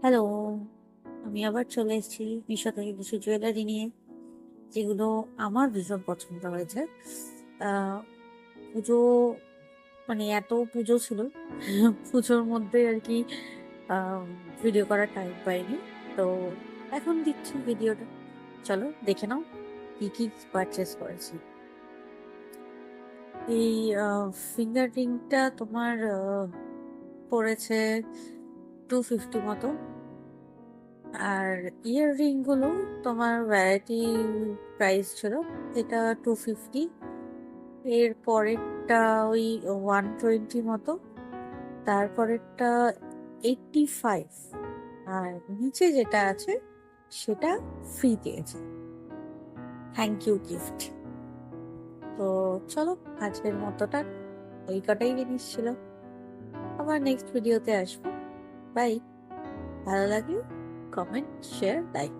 Hello, আমি আবার চলে এসেছি মিশো থেকে কিছু জুয়েলারি নিয়ে, যেগুলো আমার ভীষণ পছন্দ হয়েছে। আহ, পুজো মানে এত পুজো ছিল, পুজোর মধ্যে আর কি ভিডিও করার টাইম পাইনি। তো এখন দিচ্ছি ভিডিওটা, চলো দেখে নাও কি কি পারচেস করেছি। এই ফিঙ্গার রিংটা তোমার পড়েছে 250 মতো। আর ইয়াররিং গুলো তোমার ভ্যারাইটি প্রাইস ছিল, এটা 250। এর পরেরটা ওই 120 মতো, তারপরেরটা 85। আর নিচে যেটা আছে সেটা ফ্রি দিয়েছে, থ্যাংক ইউ গিফট। তো চলো, আজকের মতোটা ওই কটাই জিনিস ছিল। আবার নেক্সট ভিডিওতে আসবো। বাই। ভালো লাগলে কমেন্ট, শেয়ার, লাইক।